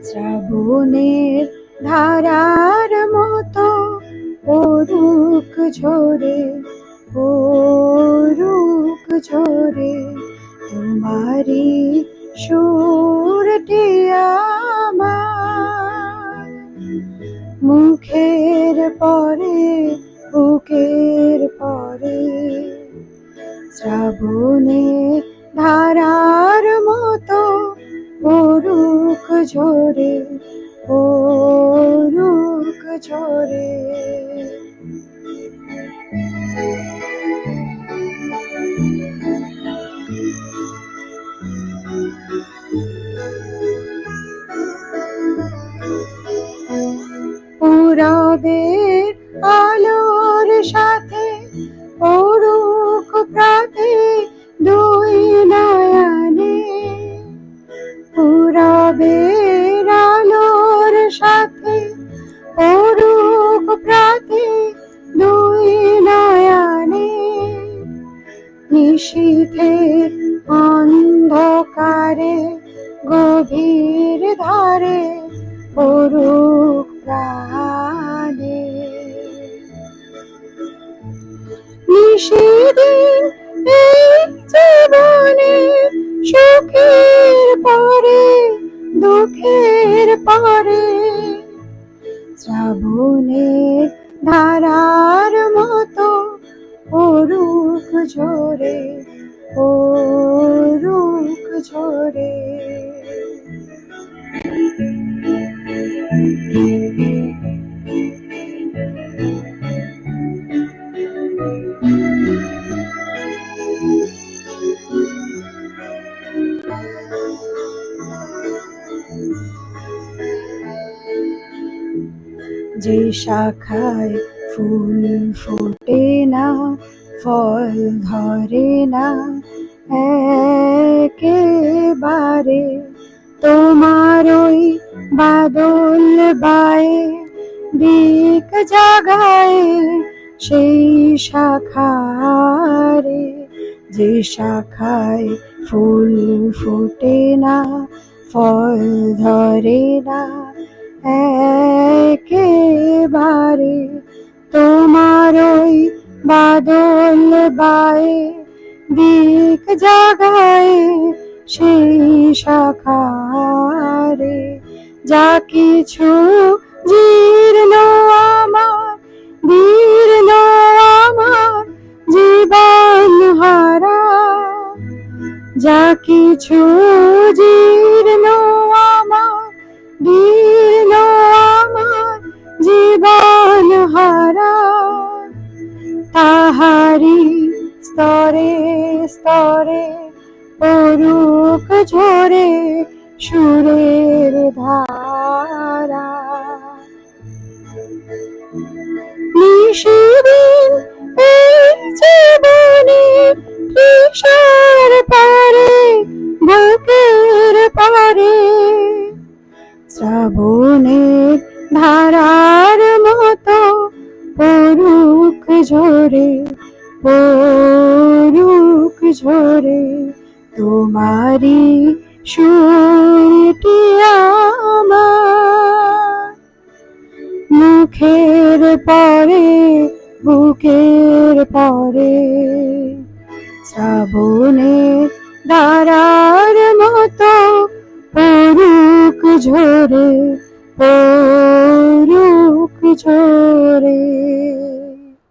শ্রাবণের ধারার মতো পড়ুক ঝরে, পড়ুক ঝরে তোমারি সুরটি আমার, মুখের পরে বুকের পরে। শ্রাবণের ধারার মতো পড়ুক ঝরে, পড়ুক ঝরে। পূরবের আলোর সাথে পড়ুক প্রাতে দুই নয়নে, পূরবের আলোর সাথে পড়ুক প্রাতে দুই নয়নে। নিশীথের অন্ধকারে গভীর ধারে পড়ুক প্রাণে। নিশিদিন এই জীবনে সুখের পরে দুঃখের পরে, শ্রাবণের ধারার মতো পড়ুক ঝরে, পড়ুক ঝরে। যে শাখায় ফুল ফোটে না, ফল ধরে না একেবারে, তোমার ওই বাদল বায়ে দিক জাগায় সেই শাখারে। যে শাখায় ফুল ফোটে না, ফল ধরে না একেবারে, তোমার ওই বাদল বায়ে দিক জাগায় সেই শাখারে। যা কিছু জীর্ণ আমার, দীর্ণ আমার জীবন হারা, যা কিছু জীর্ণ আমার, দীর্ণ আমার জীবন হারা, তাহারি স্তরে স্তরে পড়ুক ঝরে সুরের ধারা। নিশিদিন এই জীবনে তৃষার পারে বুকের পারে, শ্রাবণের ধারার মতো পড়ুক ঝরে, পড়ুক ঝরে তোমারি সুরটি আমার, মুখের পরে বুকের পরে। শ্রাবণের ধারার মতো পড়ুক ঝরে, পড়ুক ঝরে।